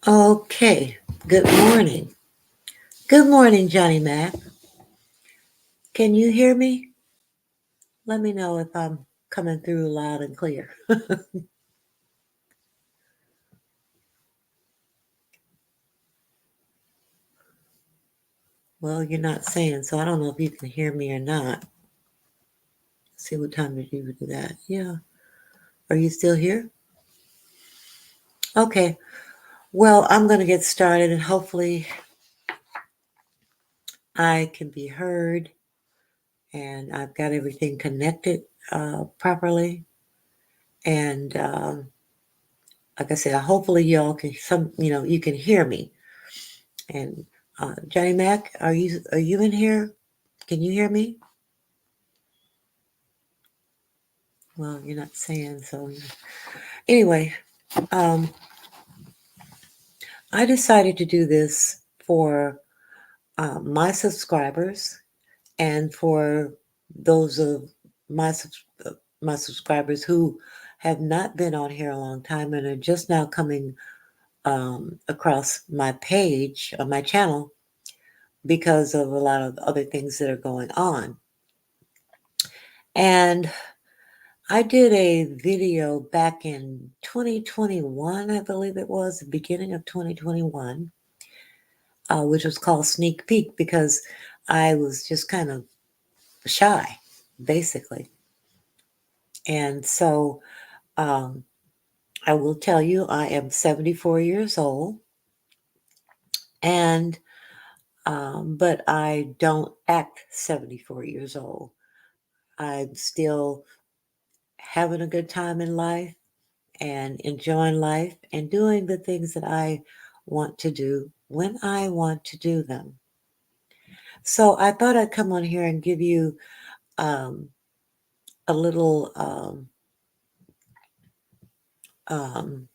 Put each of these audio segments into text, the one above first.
Okay, good morning. Good morning, Johnny Mac. Can you hear me? Let me know if I'm coming through loud and clear. Well, you're not saying, so I don't know if you can hear me or not. See what time did you do that? Yeah. Are you still here? Okay. Well, I'm going to get started and hopefully I can be heard and I've got everything connected properly. And like I said, hopefully y'all can you can hear me. And Johnny Mac, are you in here? Can you hear me? Well, you're not saying so. Anyway, um, I decided to do this for my subscribers and for those of my my subscribers who have not been on here a long time and are just now coming across my page on my channel because of a lot of other things that are going on. And I did a video back in 2021, I believe it was, the beginning of 2021, which was called Sneak Peek because I was just kind of shy, basically. And so um, I will tell you, I am 74 years old, and but I don't act 74 years old. I'm still having a good time in life and enjoying life and doing the things that I want to do when I want to do them. So I thought I'd come on here and give you um, a little um,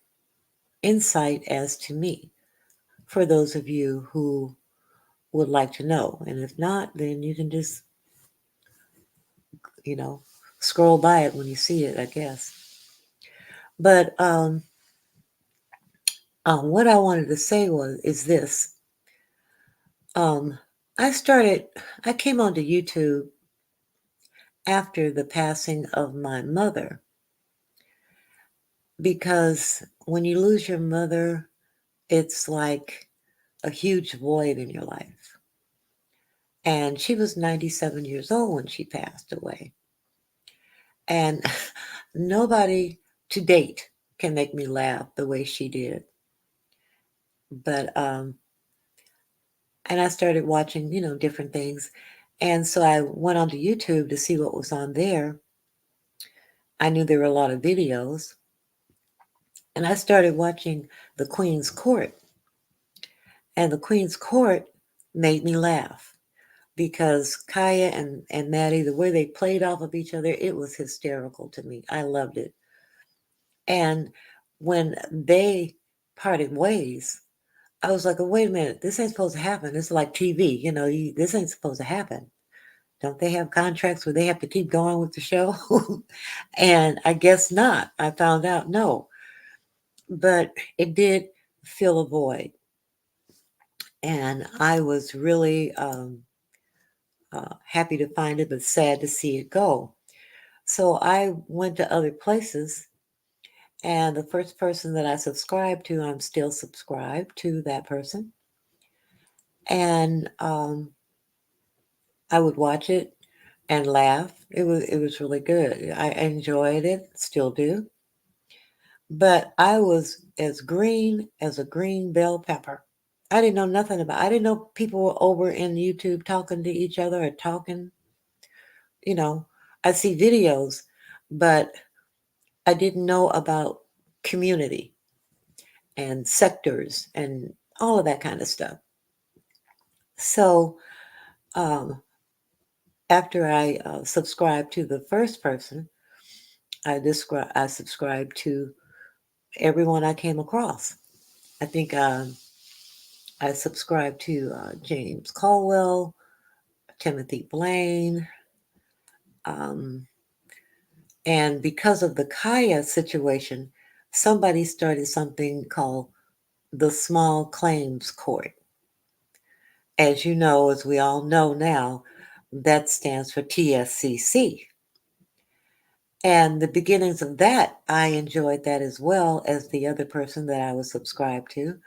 insight as to me for those of you who would like to know. And if not, then you can just, you know, scroll by it when you see it, I guess. But what I wanted to say is this. Um, I started, I came onto YouTube after the passing of my mother because when you lose your mother, it's like a huge void in your life. And she was 97 years old when she passed away. And nobody to date can make me laugh the way she did. But, and I started watching, different things. And so I went onto YouTube to see what was on there. I knew there were a lot of videos. And I started watching The Queen's Court. And The Queen's Court made me laugh because Kaya and Maddie, the way they played off of each other, it was hysterical to me. I loved it. And when they parted ways, I was like, oh, wait a minute, this ain't supposed to happen. It's like TV, this ain't supposed to happen. Don't they have contracts where they have to keep going with the show? And I guess not. I found out no. But it did fill a void. And I was really happy to find it, but sad to see it go. So I went to other places, and the first person that I subscribed to, I'm still subscribed to that person. And I would watch it and laugh. It was really good. I enjoyed it, still do. But I was as green as a green bell pepper. I didn't know nothing about. I didn't know people were over in YouTube talking to each other or talking. You know, I see videos, but I didn't know about community and sectors and all of that kind of stuff. So um, after I subscribed to the first person, I subscribed to everyone I came across. I think I subscribed to James Caldwell, Timothy Blaine, um, and because of the Kaya situation, somebody started something called the Small Claims Court. As you know, as we all know now, that stands for TSCC. And the beginnings of that, I enjoyed that as well as the other person that I was subscribed to.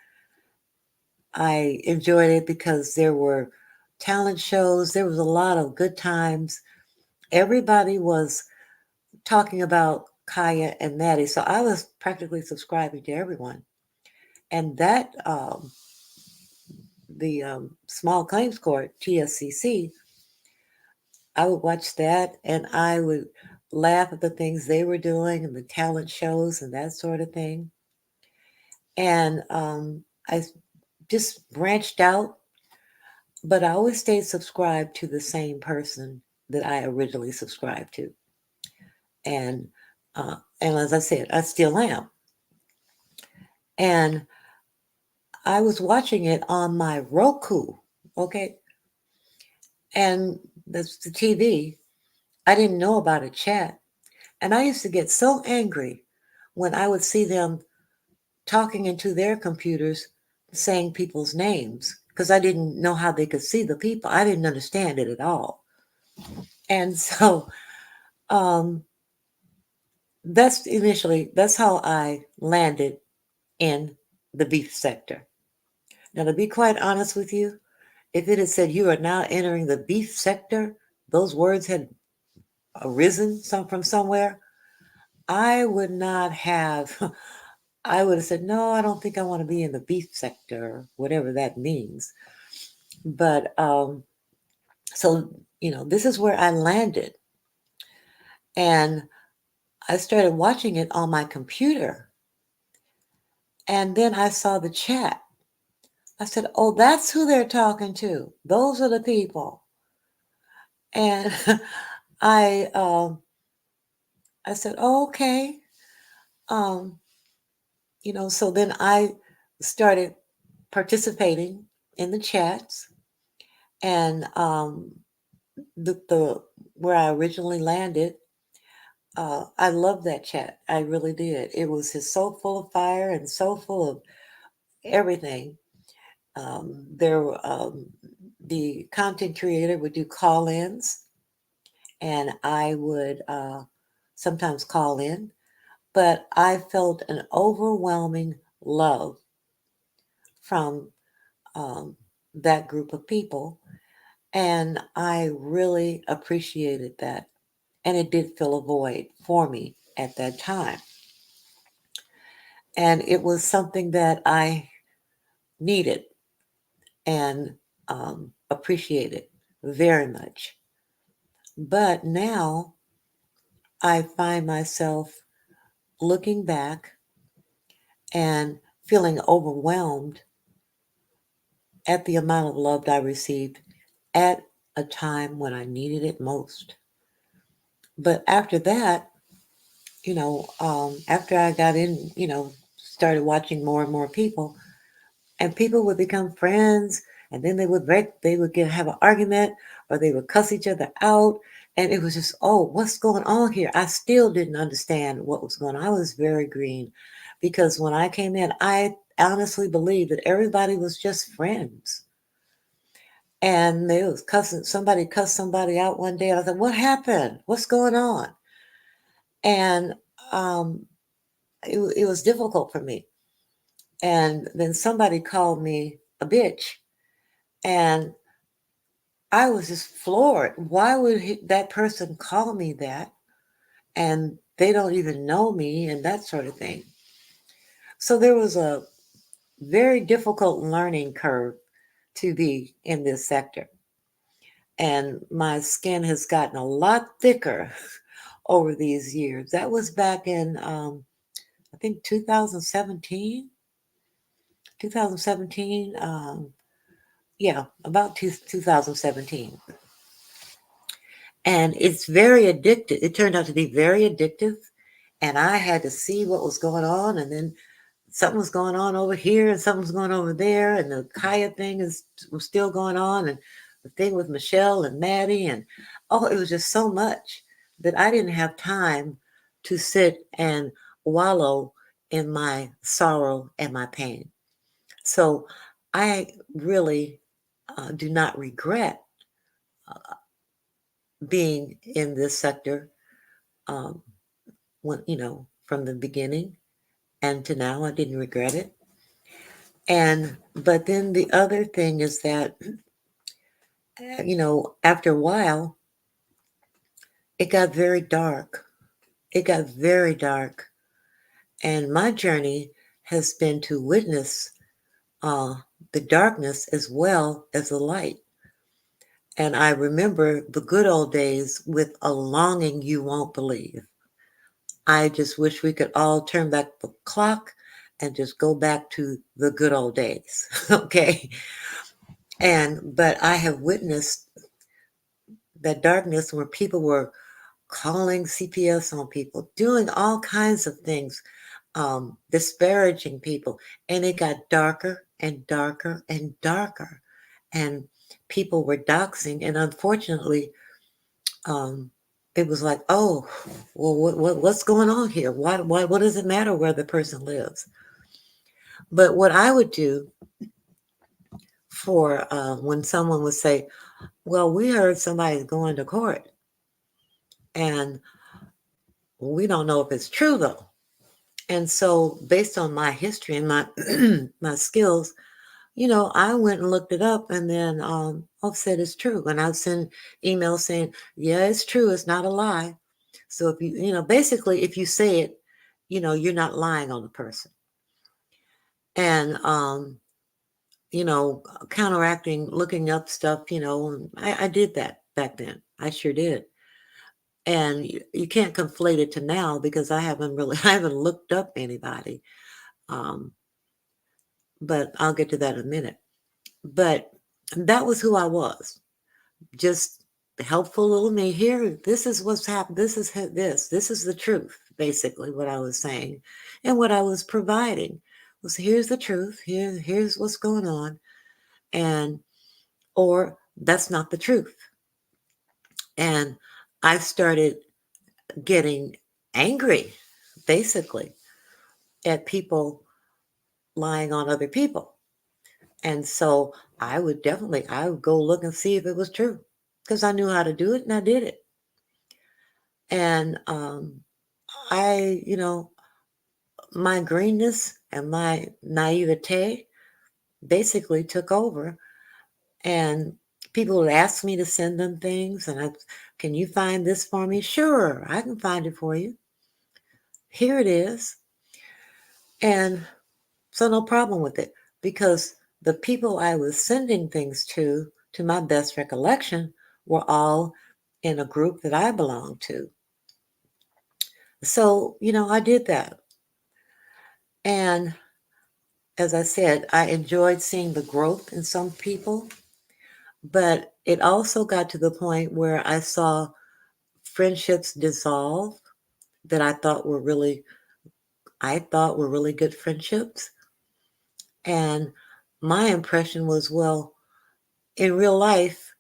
I enjoyed it because there were talent shows, there was a lot of good times. Everybody was talking about Kaya and Maddie, so I was practically subscribing to everyone. And that, the Small Claims Court, TSCC, I would watch that and I would laugh at the things they were doing and the talent shows and that sort of thing. And I just branched out, but I always stayed subscribed to the same person that I originally subscribed to. And and as I said, I still am. And I was watching it on my Roku, okay? And that's the TV. I didn't know about a chat. And I used to get so angry when I would see them talking into their computers saying people's names because I didn't know how they could see the people. I didn't understand it at all. And so um, that's how I landed in the beef sector. Now, to be quite honest with you, if it had said you are now entering the beef sector, those words had arisen from somewhere, I would not have, I would have said, no, I don't think I want to be in the beef sector, whatever that means. But so, this is where I landed. And I started watching it on my computer. And then I saw the chat. I said, oh, that's who they're talking to. Those are the people. And I I said, oh, okay. Um, so then I started participating in the chats and the where I originally landed. I loved that chat. I really did. It was just so full of fire and so full of everything. There, the content creator would do call-ins, and I would sometimes call in, but I felt an overwhelming love from um, that group of people, and I really appreciated that. And it did fill a void for me at that time. And it was something that I needed and appreciated very much. But now I find myself looking back and feeling overwhelmed at the amount of love I received at a time when I needed it most. But after that, after I got in, started watching more and more people, and people would become friends, and then they would have an argument, or they would cuss each other out, and it was just, oh, what's going on here? I still didn't understand what was going on. I was very green because when I came in, I honestly believed that everybody was just friends. And they was cussing, somebody cussed somebody out one day. I was like, what happened? What's going on? And um, it was difficult for me. And then somebody called me a bitch. And I was just floored. Why would that person call me that? And they don't even know me and that sort of thing. So there was a very difficult learning curve to be in this sector. And my skin has gotten a lot thicker over these years. That was back in, I think, 2017. 2017, yeah, about 2017. And it's very addictive. It turned out to be very addictive. And I had to see what was going on. And then something was going on over here and something was going over there. And the Kaya thing was still going on. And the thing with Michelle and Maddie. And oh, it was just so much that I didn't have time to sit and wallow in my sorrow and my pain. So I really do not regret being in this sector um, when, from the beginning and to now. I didn't regret it. But then the other thing is that, after a while, it got very dark. It got very dark. And my journey has been to witness uh, the darkness as well as the light. And I remember the good old days with a longing you won't believe. I just wish we could all turn back the clock and just go back to the good old days. Okay. But I have witnessed that darkness where people were calling CPS on people, doing all kinds of things, disparaging people. And it got darker and darker and darker. And people were doxing. And unfortunately, um, it was like, oh, well, what's going on here? What does it matter where the person lives? But what I would do for when someone would say, well, we heard somebody's going to court, and we don't know if it's true though. And so, based on my history and my my skills, I went and looked it up, and then I've said it's true, and I've sent emails saying, yeah, it's true, it's not a lie. So if basically, if you say it, you're not lying on the person. And counteracting, looking up stuff, I did that back then. I sure did. And you can't conflate it to now because I haven't looked up anybody. Um, but I'll get to that in a minute. But that was who I was. Just helpful little me here. This is what's happened. This is the truth, basically what I was saying. And what I was providing was, here's the truth. Here's what's going on. Or that's not the truth. And I started getting angry, basically, at people lying on other people. And so I would go look and see if it was true because I knew how to do it and I did it. And I, my greenness and my naivete basically took over. And people would ask me to send them things, and can you find this for me? Sure, I can find it for you. Here it is. And so no problem with it, because the people I was sending things to my best recollection, were all in a group that I belonged to. So, I did that. And as I said, I enjoyed seeing the growth in some people, but it also got to the point where I saw friendships dissolve that I thought were really good friendships. And my impression was, well, in real life,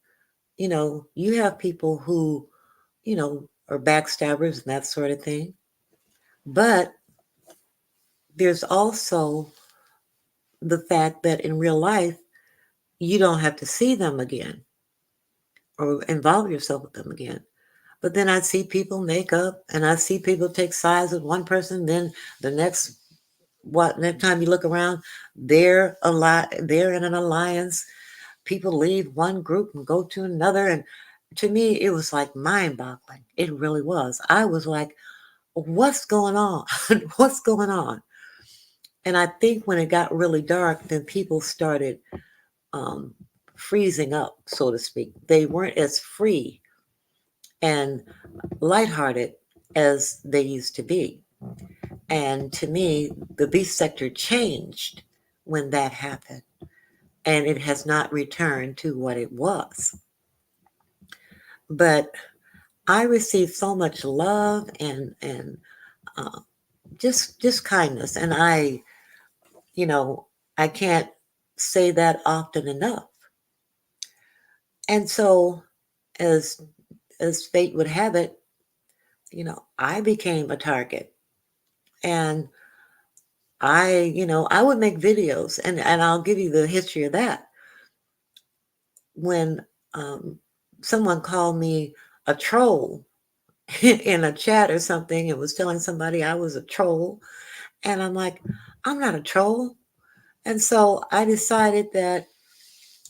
you have people who, are backstabbers and that sort of thing. But there's also the fact that in real life, you don't have to see them again or involve yourself with them again. But then I see people make up, and I see people take sides with one person, then the next time you look around, they're in an alliance. People leave one group and go to another. And to me, it was like mind-boggling. It really was. I was like, what's going on? What's going on? And I think when it got really dark, then people started um, freezing up, so to speak. They weren't as free and lighthearted as they used to be. And to me, the beef sector changed when that happened, and it has not returned to what it was. But I received so much love and uh, just kindness, and I can't say that often enough. And so, as fate would have it, I became a target. And I would make videos, and I'll give you the history of that. When someone called me a troll in a chat or something, and was telling somebody I was a troll, and I'm like, I'm not a troll. And so I decided that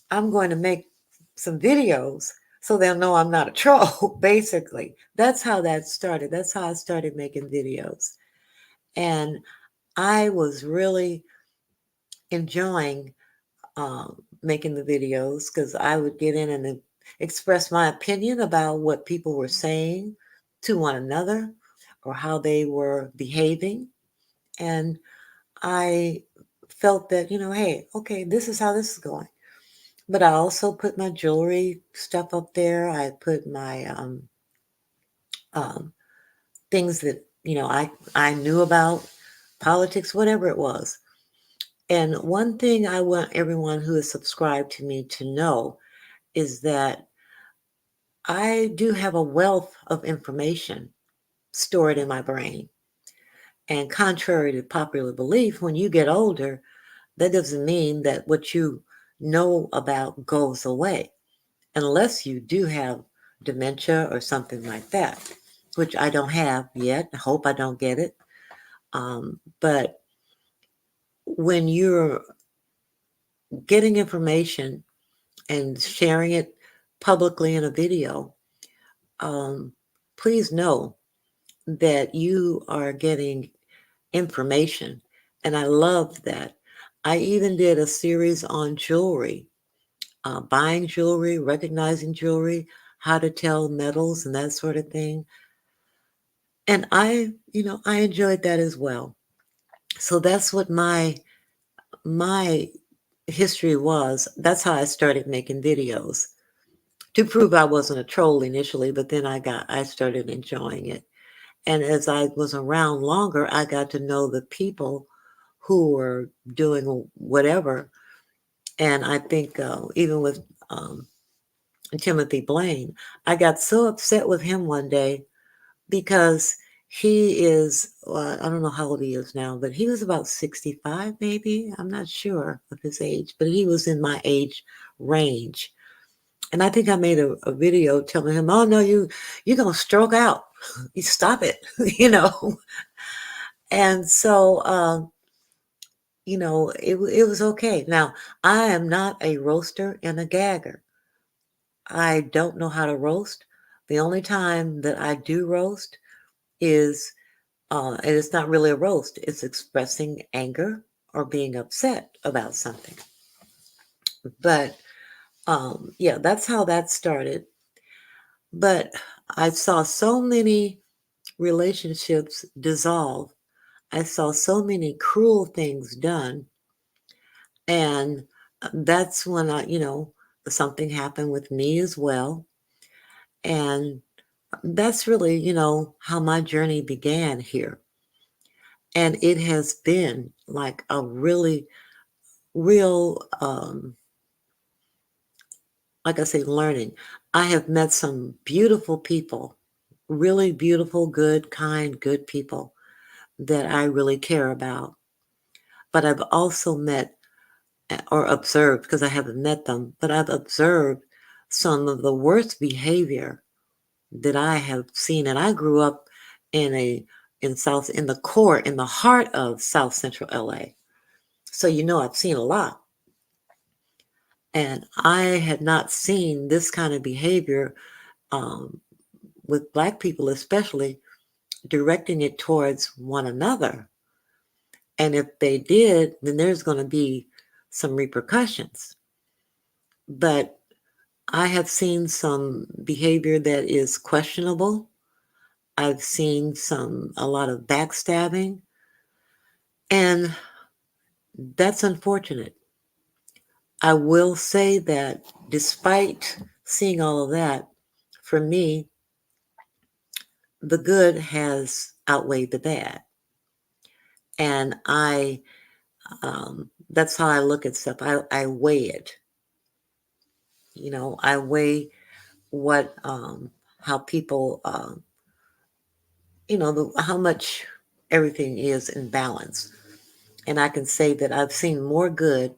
I'm going to make some videos so they'll know I'm not a troll, basically. That's how that started. That's how I started making videos. And I was really enjoying making the videos because I would get in and express my opinion about what people were saying to one another or how they were behaving. And I felt that, hey, okay, this is how this is going. But I also put my jewelry stuff up there. I put my um, things that I knew about, politics, whatever it was. And one thing I want everyone who is subscribed to me to know is that I do have a wealth of information stored in my brain. And contrary to popular belief, when you get older, that doesn't mean that what you know about goes away, unless you do have dementia or something like that, which I don't have yet. I hope I don't get it. But when you're getting information and sharing it publicly in a video, um, please know that you are getting information. And I love that. I even did a series on jewelry, buying jewelry, recognizing jewelry, how to tell metals and that sort of thing. And I enjoyed that as well. So that's what my history was. That's how I started making videos to prove I wasn't a troll initially, but then I started enjoying it. And as I was around longer, I got to know the people who were doing whatever. And I think even with Timothy Blaine, I got so upset with him one day because he is, I don't know how old he is now, but he was about 65, maybe. I'm not sure of his age, but he was in my age range. And I think I made a video telling him, "Oh no, you're gonna stroke out. You stop it," you know. And so, it was okay. Now, I am not a roaster and a gagger. I don't know how to roast. The only time that I do roast is, and it's not really a roast, it's expressing anger or being upset about something. But yeah, that's how that started. But I saw so many relationships dissolve. I saw so many cruel things done. And that's when something happened with me as well. And that's really, how my journey began here. And it has been like a really, real, like I say, learning. I have met some beautiful people, really beautiful, good, kind, good people that I really care about. But I've also met or observed, because I haven't met them, but I've observed some of the worst behavior that I have seen. And I grew up in the heart of South Central LA. So I've seen a lot. And I had not seen this kind of behavior um, with Black people, especially directing it towards one another. And if they did, then there's going to be some repercussions. But I have seen some behavior that is questionable. I've seen a lot of backstabbing, and that's unfortunate. I will say that despite seeing all of that, for me, the good has outweighed the bad. And that's how I look at stuff. I weigh it. I weigh what, how people, how much everything is in balance. And I can say that I've seen more good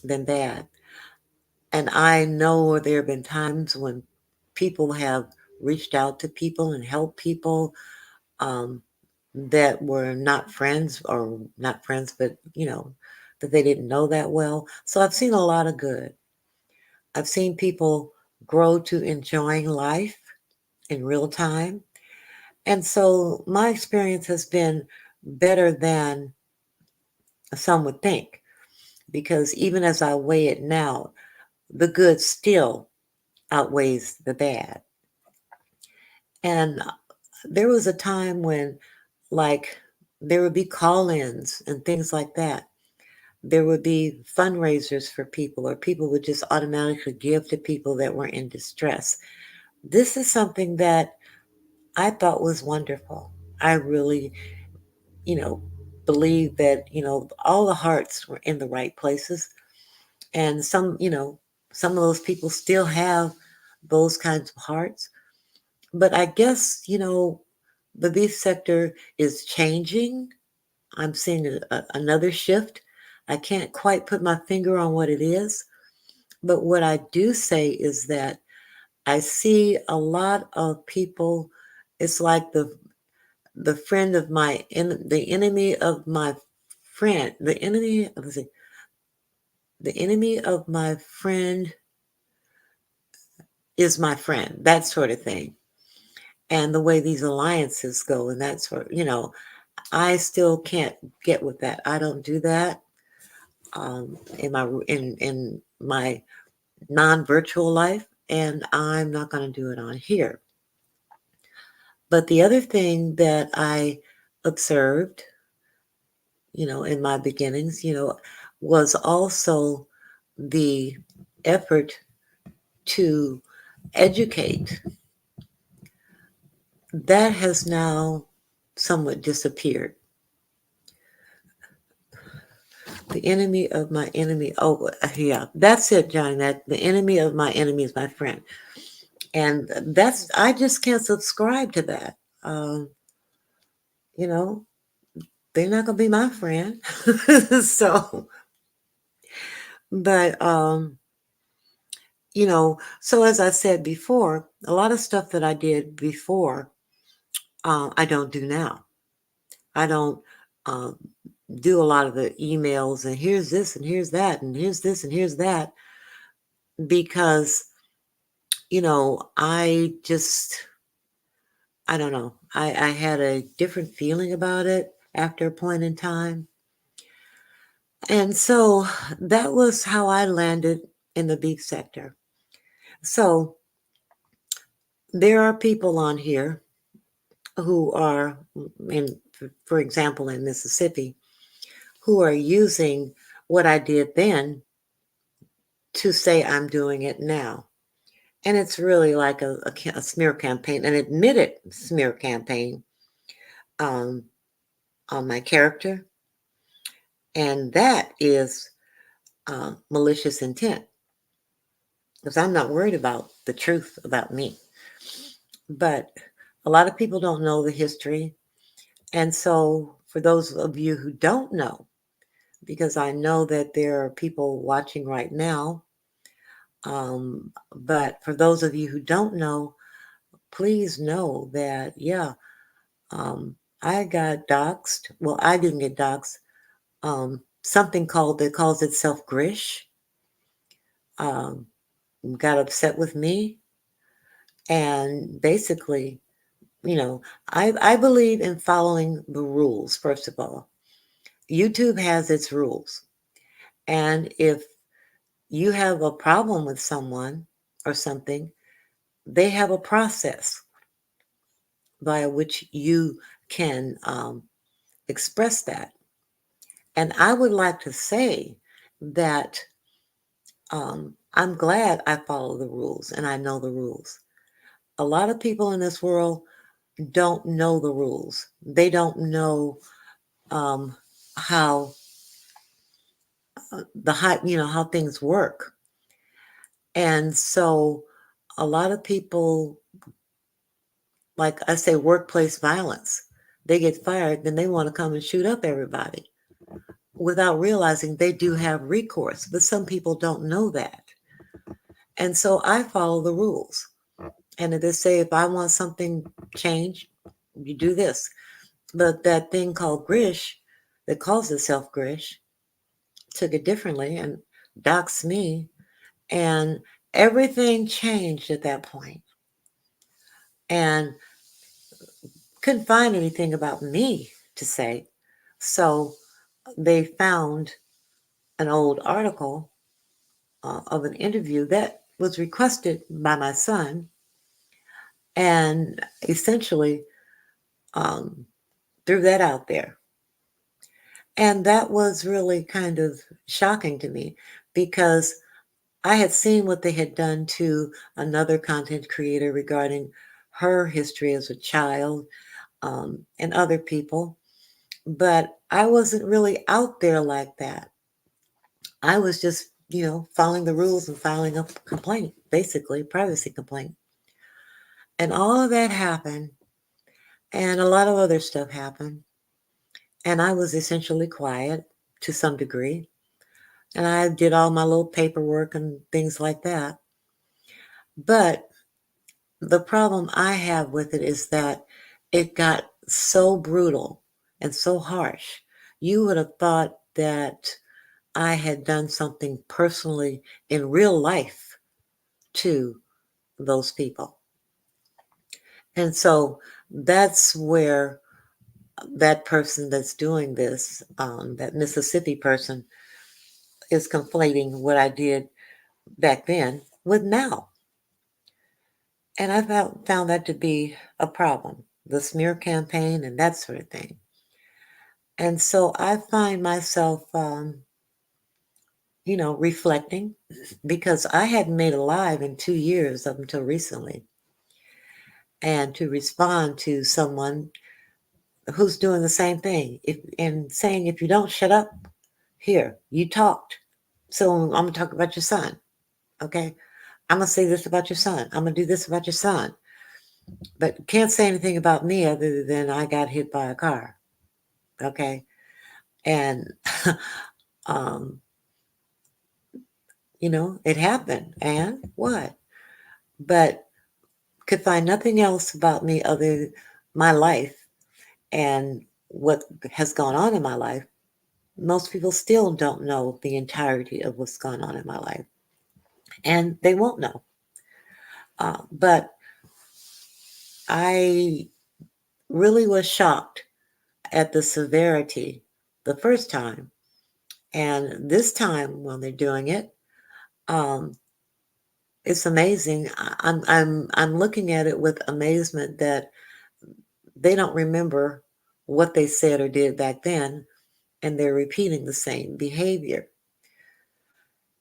than bad. And I know there have been times when people have reached out to people and helped people um, that were not friends, or not friends, but that they didn't know that well. So I've seen a lot of good. I've seen people grow to enjoying life in real time. And so my experience has been better than some would think, because even as I weigh it now, the good still outweighs the bad. And there was a time when, like, there would be call ins and things like that. There would be fundraisers for people, or people would just automatically give to people that were in distress. This is something that I thought was wonderful. I really, you know, believe that, all the hearts were in the right places. And some of those people still have those kinds of hearts. But I guess, the beef sector is changing. I'm seeing another shift. I can't quite put my finger on what it is. But what I do say is that I see a lot of people. It's like the friend of the enemy of my friend, the enemy. Let's see, the enemy of my friend is my friend. That sort of thing. And the way these alliances go, and that sort. I still can't get with that. I don't do that in my non-virtual life, and I'm not going to do it on here. But the other thing that I observed, in my beginnings, was also the effort to educate. That has now somewhat disappeared. The enemy of my enemy. Oh, yeah, that's it, Johnny. That the enemy of my enemy is my friend, and I just can't subscribe to that. You know, they're not gonna be my friend. So, but so as I said before, a lot of stuff that I did before, I don't do now. I don't um, do a lot of the emails and here's this and here's that and here's this and here's that, because I don't know. I had a different feeling about it after a point in time. And so that was how I landed in the beef sector. So there are people on here who are, for example, in Mississippi, who are using what I did then to say I'm doing it now. And it's really like a smear campaign, an admitted smear campaign um, on my character. And that is malicious intent, because I'm not worried about the truth about me. But a lot of people don't know the history. And so, for those of you who don't know, because I know that there are people watching right now, but for those of you who don't know, please know that, yeah, I got doxxed. Well, I didn't get doxxed. Something that calls itself Grish um, got upset with me, and basically, I believe in following the rules. First of all, YouTube has its rules, and if you have a problem with someone or something, they have a process by which you can express that. And I would like to say that I'm glad I follow the rules and I know the rules. A lot of people in this world don't know the rules. They don't know um, how how things work. And so a lot of people, like I say, workplace violence. They get fired, then they want to come and shoot up everybody. without realizing they do have recourse, but some people don't know that. And so I follow the rules. And they say, if I want something changed, you do this. But that thing called Grish, that calls itself Grish, took it differently and doxed me. And everything changed at that point. And couldn't find anything about me to say. So they found an old article of an interview that was requested by my son and essentially um, threw that out there. And that was really kind of shocking to me because I had seen what they had done to another content creator regarding her history as a child and other people, but I wasn't really out there like that. I was just, following the rules and filing a complaint, basically, privacy complaint. And all of that happened, and a lot of other stuff happened. And I was essentially quiet to some degree. And I did all my little paperwork and things like that. But the problem I have with it is that it got so brutal and so harsh. You would have thought that I had done something personally in real life to those people. And so that's where that person that's doing this, that Mississippi person, is conflating what I did back then with now. And I found that to be a problem, the smear campaign and that sort of thing. And so I find myself, reflecting because I hadn't made a live in 2 years up until recently. And to respond to someone who's doing the same thing and saying, if you don't shut up, here, you talked. So I'm going to talk about your son. Okay. I'm going to say this about your son. I'm going to do this about your son. But can't say anything about me other than I got hit by a car. Okay. And, um, it happened. And what? But could find nothing else about me other my life and what has gone on in my life. Most people still don't know the entirety of what's gone on in my life, and they won't know. But I really was shocked at the severity the first time, and this time when they're doing it, um, it's amazing. I'm looking at it with amazement that they don't remember what they said or did back then, and they're repeating the same behavior.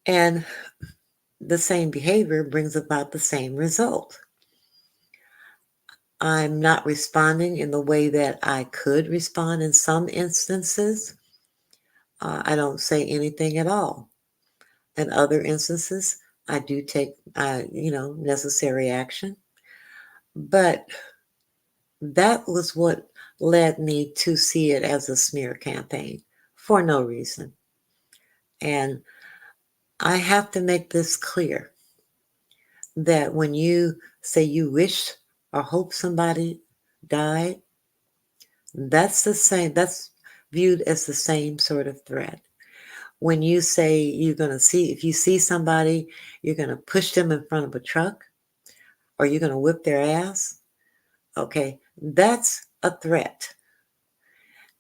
And the same behavior brings about the same result. I'm not responding in the way that I could respond in some instances. I don't say anything at all. In other instances, I do take, necessary action. But that was what led me to see it as a smear campaign for no reason. And I have to make this clear that when you say you wish or hope somebody died, that's viewed as the same sort of threat. When you say if you see somebody, you're going to push them in front of a truck or you're going to whip their ass, okay, that's a threat.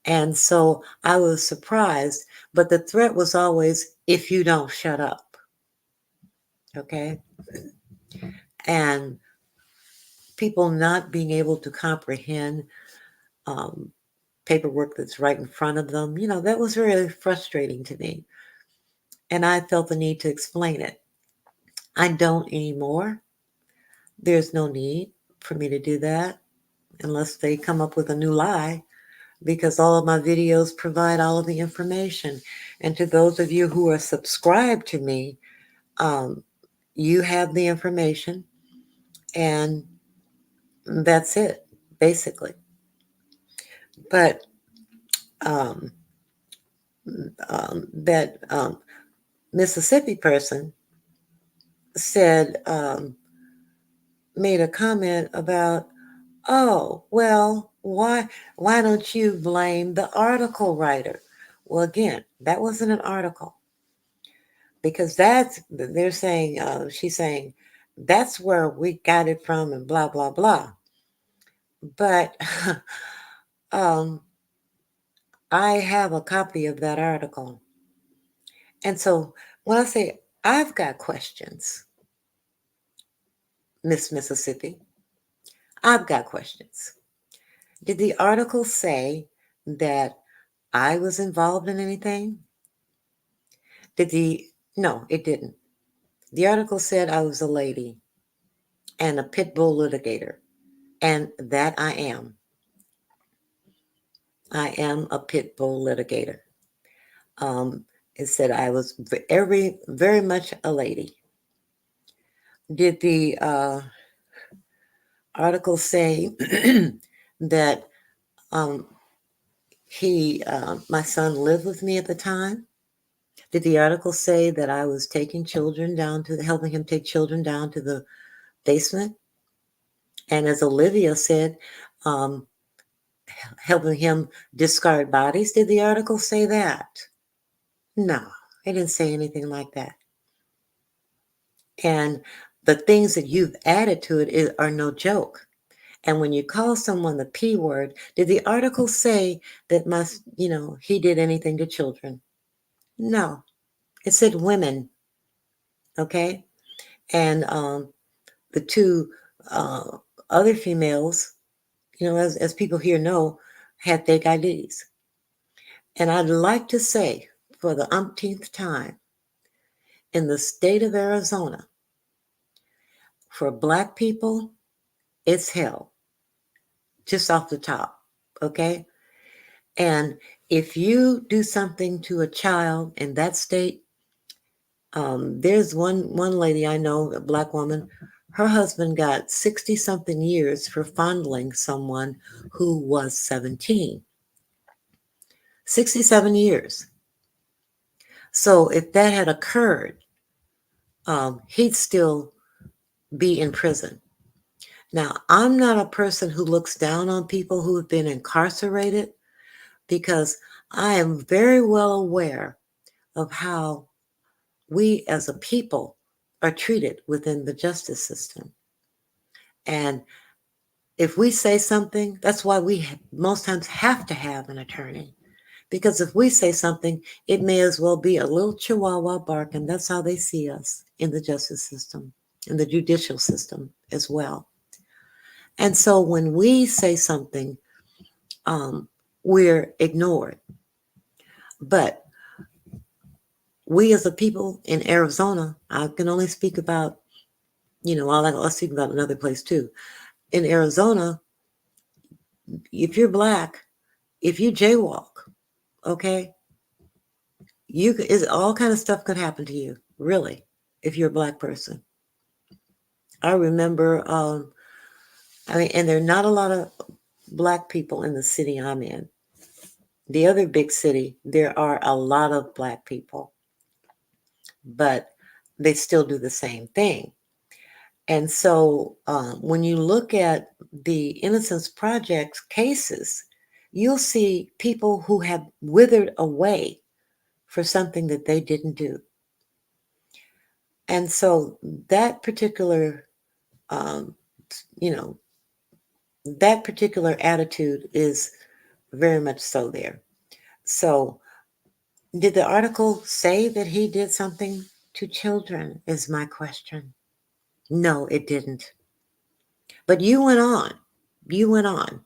And so I was surprised, but the threat was always, if you don't shut up, okay? And people not being able to comprehend um, paperwork that's right in front of them, that was really frustrating to me. And I felt the need to explain it. I don't anymore. There's no need for me to do that unless they come up with a new lie, because all of my videos provide all of the information. And to those of you who are subscribed to me, um, you have the information, and that's it, basically. But um, that Mississippi person said, made a comment about, oh, well, why don't you blame the article writer? Well, again, that wasn't an article, because they're saying, she's saying, that's where we got it from and blah, blah, blah. But um, I have a copy of that article. And so when I say I've got questions, Miss Mississippi, I've got questions. Did the article say that I was involved in anything? No, it didn't. The article said I was a lady and a pit bull litigator, and that I am. I am a pit bull litigator. It said I was very much a lady. Did the article say that um, my son lived with me at the time? Did the article say that I was taking children helping him take children down to the basement? And as Olivia said, um, helping him discard bodies. Did the article say that? No, it didn't say anything like that. And the things that you've added to it are no joke. And when you call someone the P word, did the article say that he did anything to children? No, it said women. Okay. And the two uh, other females, as people here know, had fake IDs. And I'd like to say for the umpteenth time, in the state of Arizona, for Black people, it's hell, just off the top. Okay. And if you do something to a child in that state, there's one lady I know, a Black woman. Her husband got 60 something years for fondling someone who was 17. 67 years. So if that had occurred, he'd still be in prison. Now, I'm not a person who looks down on people who have been incarcerated, because I am very well aware of how we as a people are treated within the justice system. And if we say something, that's why we most times have to have an attorney. Because if we say something, it may as well be a little chihuahua barking. That's how they see us in the justice system, in the judicial system as well. And so when we say something, we're ignored. But we as a people in Arizona, I can only speak about, I'll speak about another place too. In Arizona, if you're Black, if you jaywalk, okay, all kind of stuff could happen to you, really, if you're a Black person. I remember, and there are not a lot of Black people in the city I'm in. The other big city, there are a lot of Black people, but they still do the same thing. And so when you look at the Innocence Project cases, you'll see people who have withered away for something that they didn't do. And so that particular, um, that particular attitude is very much so there. So did the article say that he did something to children is my question. No, it didn't. But you went on. You went on.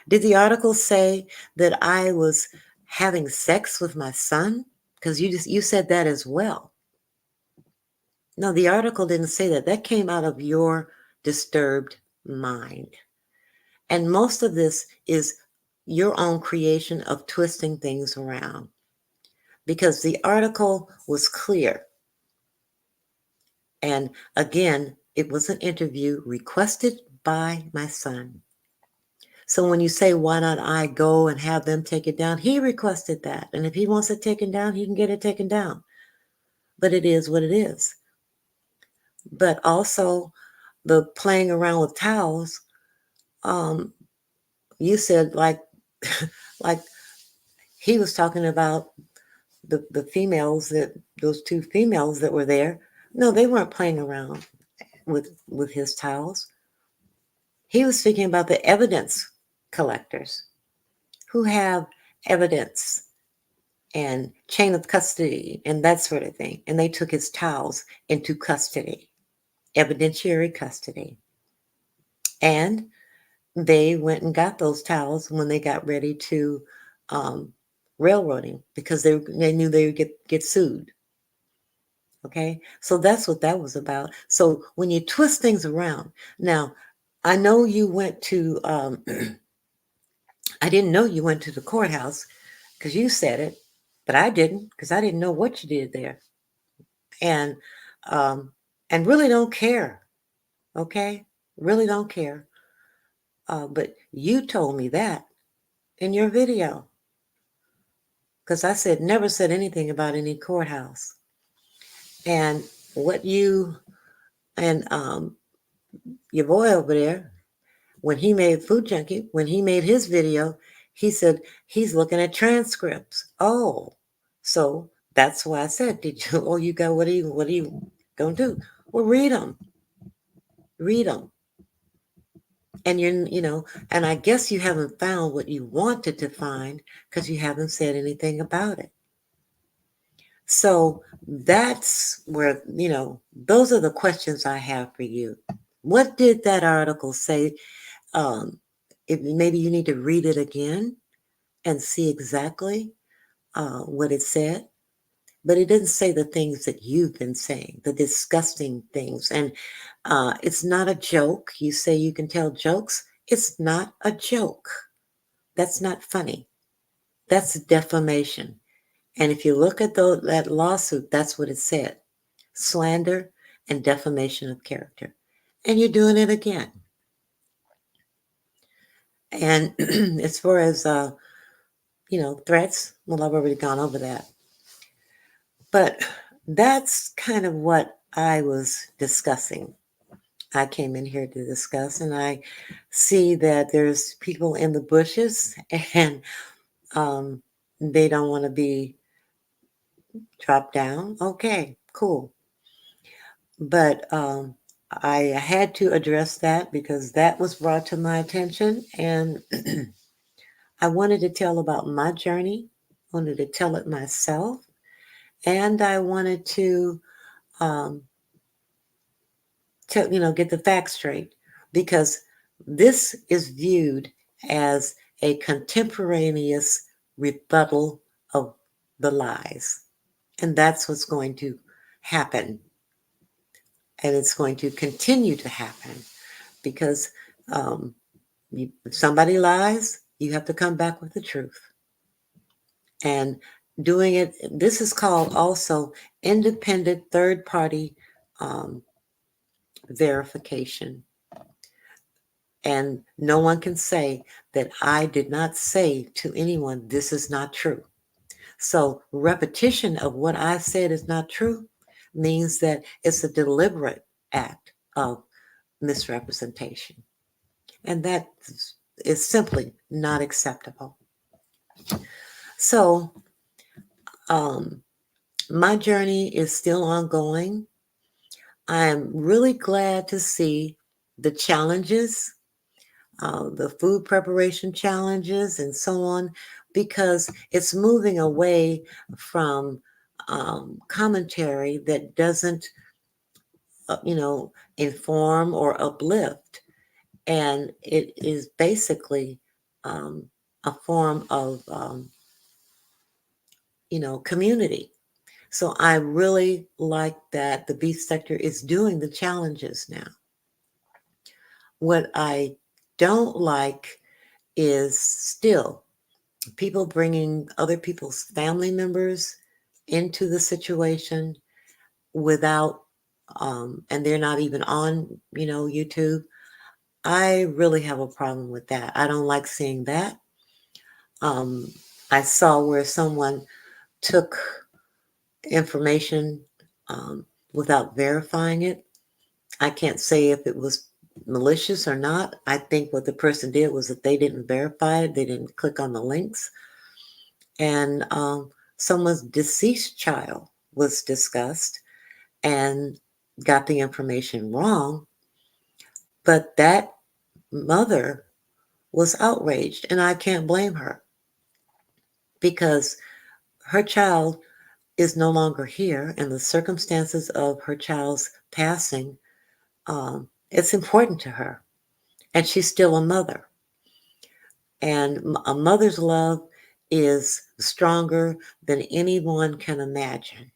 Did the article say that I was having sex with my son? Because you said that as well. No, the article didn't say that. That came out of your disturbed mind. And most of this is your own creation of twisting things around. Because the article was clear. And again, it was an interview requested by my son. So when you say, why not I go and have them take it down? He requested that. And if he wants it taken down, he can get it taken down. But it is what it is. But also the playing around with towels, you said like like he was talking about the females, that those two females that were there. No, they weren't playing around with his towels. He was speaking about the evidence collectors who have evidence and chain of custody and that sort of thing. And they took his towels into custody, evidentiary custody. And they went and got those towels when they got ready to railroading, because they knew they would get sued. Okay, so that's what that was about. So when you twist things around, now I know you went to I didn't know you went to the courthouse because you said it, but I didn't, because I didn't know what you did there. And um and really don't care. Okay, really don't care. But you told me that in your video, because I said never said anything about any courthouse. And what you and your boy over there, when he made Food Junkie, when he made his video, he said he's looking at transcripts. Oh, so that's why I said, did you? Oh, you got what are you gonna do? Well, read them, and and I guess you haven't found what you wanted to find because you haven't said anything about it. So that's where, those are the questions I have for you. What did that article say? If maybe you need to read it again and see exactly what it said, but it didn't say the things that you've been saying, the disgusting things. And it's not a joke. You say you can tell jokes. It's not a joke. That's not funny. That's defamation. And if you look at that lawsuit, that's what it said: slander and defamation of character. And you're doing it again. And as far as, threats, well, I've already gone over that. But that's kind of what I was discussing. I came in here to discuss, and I see that there's people in the bushes, and they don't want to be dropped down. Okay, cool. But I had to address that because that was brought to my attention, and I wanted to tell about my journey, wanted to tell it myself, and I wanted to um, get the facts straight, because this is viewed as a contemporaneous rebuttal of the lies. And that's what's going to happen. And it's going to continue to happen because if somebody lies, you have to come back with the truth. And doing it, this is called also independent third party verification. And no one can say that I did not say to anyone, this is not true. So repetition of what I said is not true means that it's a deliberate act of misrepresentation. And that is simply not acceptable. So my journey is still ongoing. I am really glad to see the challenges, the food preparation challenges, and so on, because it's moving away from commentary that doesn't, inform or uplift. And it is basically a form of, community. So I really like that the beef sector is doing the challenges now. What I don't like is still people bringing other people's family members into the situation without, and they're not even on, YouTube. I really have a problem with that. I don't like seeing that. Um, I saw where someone took information without verifying it. I can't say if it was malicious or not. I think what the person did was that they didn't verify it, they didn't click on the links, and someone's deceased child was discussed and got the information wrong, but that mother was outraged, and I can't blame her because her child is no longer here, and the circumstances of her child's passing, it's important to her, and she's still a mother. And a mother's love is stronger than anyone can imagine.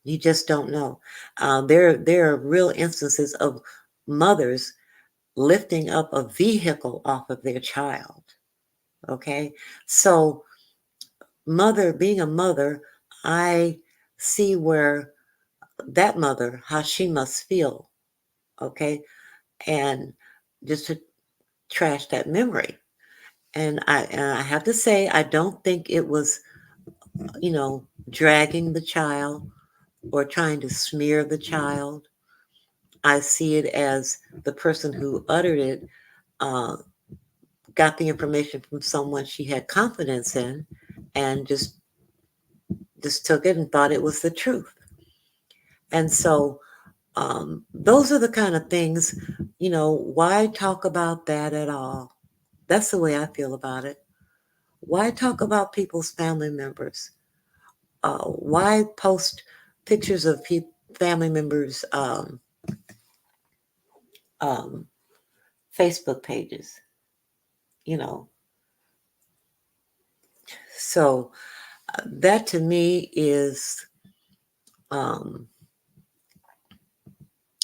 You just don't know. There are real instances of mothers lifting up a vehicle off of their child. Okay, so being a mother, I see where that mother, how she must feel. Okay, and just to trash that memory. And I have to say, I don't think it was, dragging the child or trying to smear the child. I see it as the person who uttered it uh, got the information from someone she had confidence in, and just took it and thought it was the truth. And so those are the kind of things, why talk about that at all? That's the way I feel about it. Why talk about people's family members? Why post pictures of family members' um, Facebook pages? You know, so that to me is, um,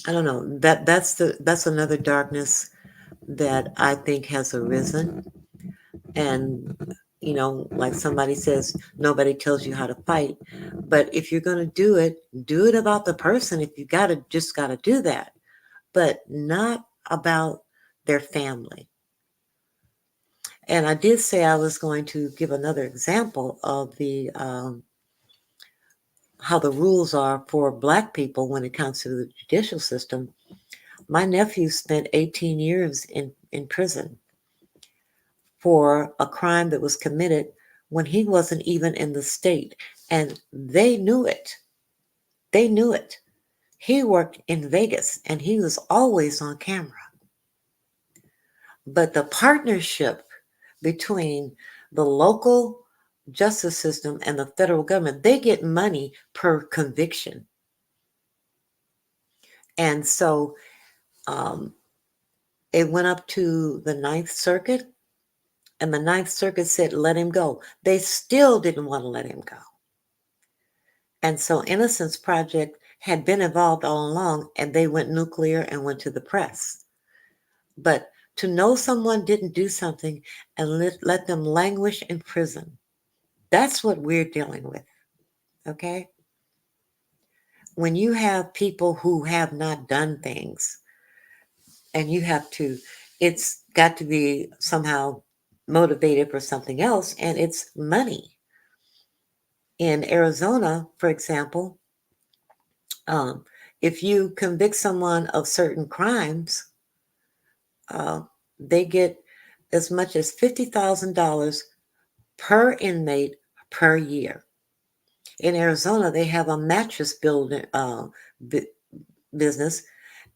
I don't know, that's another darkness that I think has arisen. And like somebody says, nobody tells you how to fight. But if you're going to do it about the person. If you got to do that, but not about their family. And I did say I was going to give another example of the how the rules are for Black people when it comes to the judicial system. My nephew spent 18 years in prison for a crime that was committed when he wasn't even in the state. And they knew it. They knew it. He worked in Vegas and he was always on camera. But the partnership between the local justice system and the federal government, they get money per conviction. And so it went up to the Ninth Circuit, and the Ninth Circuit said, let him go. They still didn't want to let him go. And so Innocence Project had been involved all along, and they went nuclear and went to the press. But to know someone didn't do something and let them languish in prison, that's what we're dealing with. Okay? When you have people who have not done things, and it's got to be somehow motivated for something else, and it's money. In Arizona, for example, um, if you convict someone of certain crimes, uh, they get as much as $50,000 per inmate per year. In Arizona, they have a mattress building business,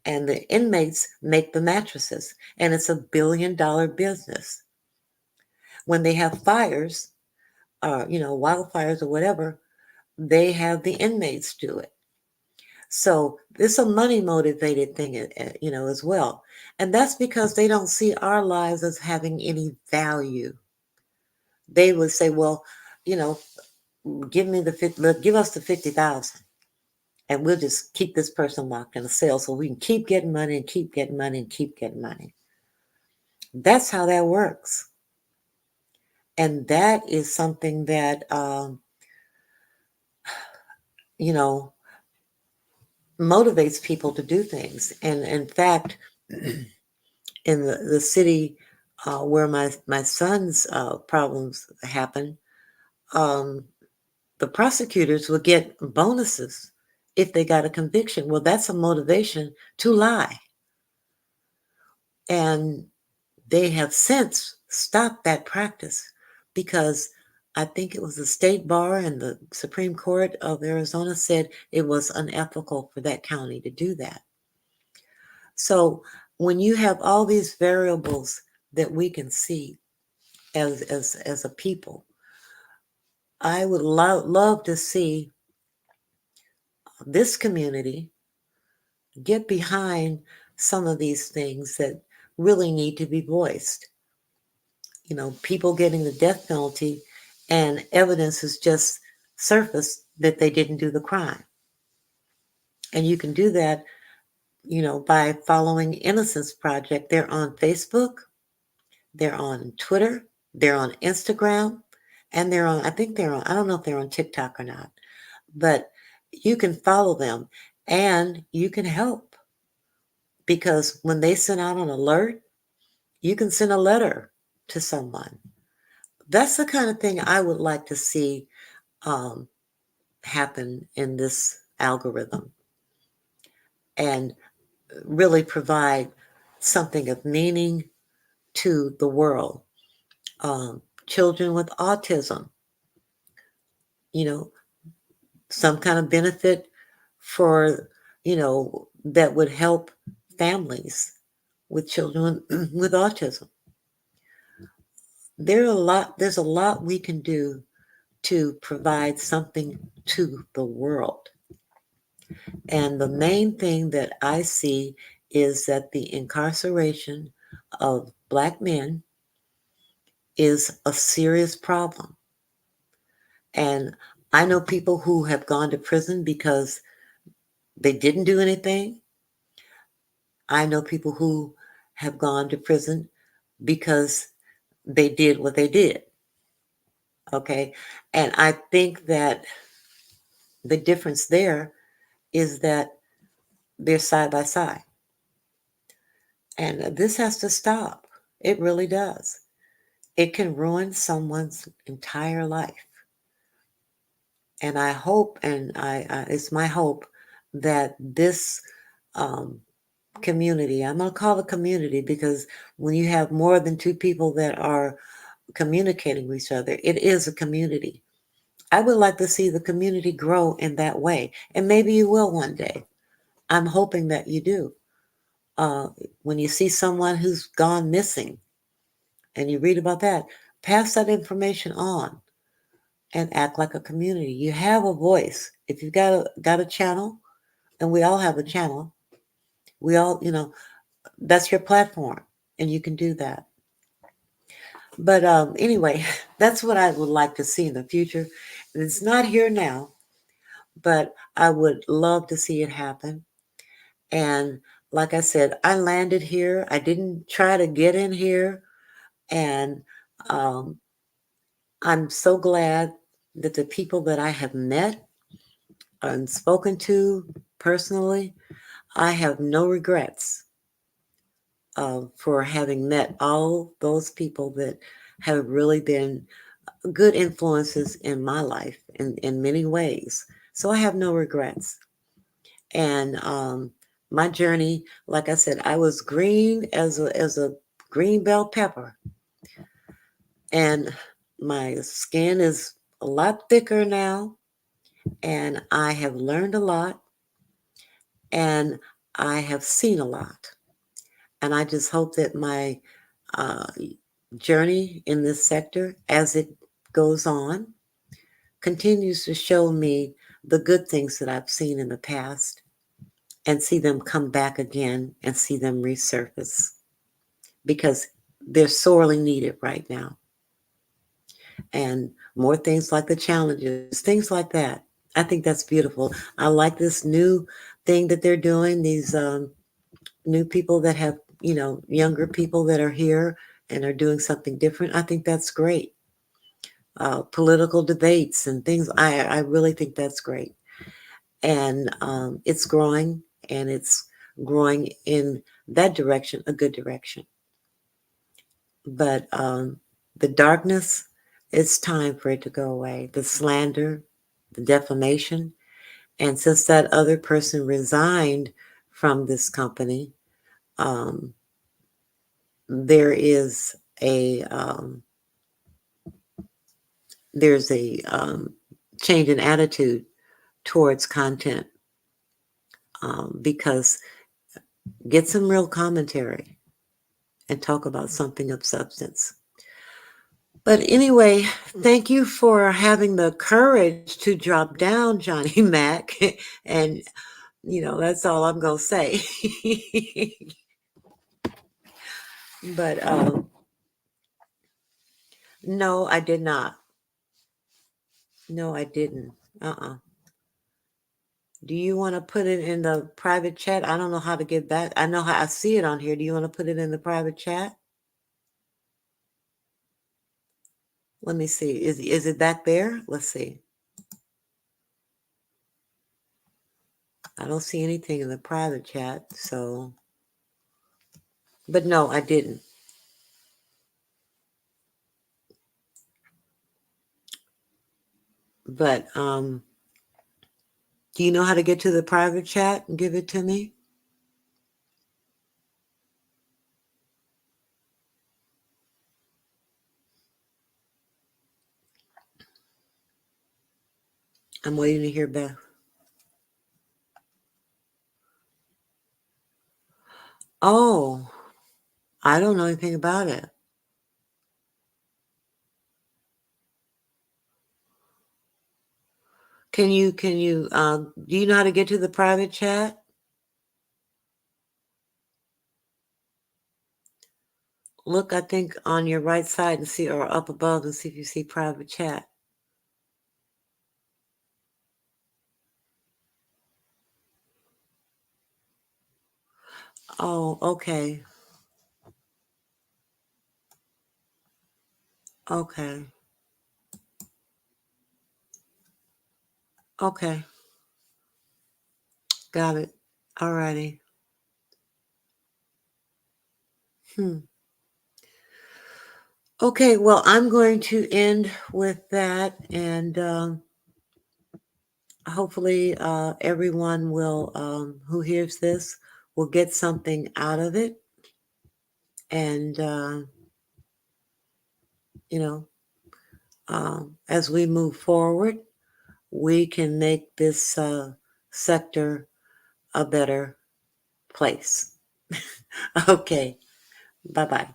and the inmates make the mattresses, and it's $1 billion business. When they have fires, wildfires or whatever, they have the inmates do it. So it's a money motivated thing, as well. And that's because they don't see our lives as having any value. They would say, well, you know, give us the 50,000 and we'll just keep this person locked in a cell so we can keep getting money and keep getting money and keep getting money. That's how that works. And that is something that, you know, motivates people to do things. And in fact, in the city where my son's problems happened, um, the prosecutors would get bonuses if they got a conviction. Well, that's a motivation to lie. And they have since stopped that practice because I think it was the state bar and the Supreme Court of Arizona said it was unethical for that county to do that. So when you have all these variables that we can see as a people, I would love to see this community get behind some of these things that really need to be voiced. You know, people getting the death penalty and evidence has just surfaced that they didn't do the crime. And you can do that, you know, by following Innocence Project. They're on Facebook, they're on Twitter, they're on Instagram, and they're on, I think they're on, I don't know if they're on TikTok or not, but you can follow them and you can help because when they send out an alert, you can send a letter to someone. That's the kind of thing I would like to see um, happen in this algorithm and really provide something of meaning to the world. Children with autism, you know, some kind of benefit for, you know, that would help families with children with autism. There's a lot we can do to provide something to the world. And the main thing that I see is that the incarceration of Black men is a serious problem. And I know people who have gone to prison because they didn't do anything. I know people who have gone to prison because they did what they did. Okay. And I think that the difference there is that they're side by side. And this has to stop. It really does. It can ruin someone's entire life. And I hope, and it's my hope that this um, community, I'm going to call it community because when you have more than two people that are communicating with each other, it is a community. I would like to see the community grow in that way. And maybe you will one day. I'm hoping that you do. Uh, when you see someone who's gone missing and you read about that, pass that information on and act like a community. You have a voice. If you've got a channel, and we all have a channel, we all, you know, that's your platform, and you can do that. But anyway, that's what I would like to see in the future. It's not here now, but I would love to see it happen. And like I said, I landed here. I didn't try to get in here. And um, I'm so glad that the people that I have met and spoken to personally, I have no regrets for having met all those people that have really been good influences in my life in many ways. So I have no regrets. And my journey, like I said, I was green as a green bell pepper, and my skin is a lot thicker now, and I have learned a lot, and I have seen a lot. And I just hope that my uh, journey in this sector, as it goes on, continues to show me the good things that I've seen in the past and see them come back again and see them resurface because they're sorely needed right now. And more things like the challenges, things like that. I think that's beautiful. I like this new thing that they're doing, these new people that have, you know, younger people that are here and are doing something different. I think that's great. Political debates and things, I really think that's great. And it's growing and it's growing in that direction, a good direction. But the darkness, it's time for it to go away. The slander, the defamation. And since that other person resigned from this company, um, there is there's a change in attitude towards content, because get some real commentary and talk about something of substance. But anyway, thank you for having the courage to drop down, Johnny Mac. And, that's all I'm going to say. But no, I did not. No, I didn't. Do you want to put it in the private chat? I don't know how to get back. I know how I see it on here. Do you want to put it in the private chat? Let me see. Is it back there? Let's see. I don't see anything in the private chat, so. But no, I didn't. But do you know how to get to the private chat and give it to me? I'm waiting to hear back. Oh, I don't know anything about it. Can you do you know how to get to the private chat? Look, I think on your right side and see, or up above and see if you see private chat. Oh, okay. Okay. Okay. Got it. Alrighty. Okay, well, I'm going to end with that, and hopefully everyone will, who hears this, will get something out of it. And, as we move forward, we can make this sector a better place. Okay, bye-bye.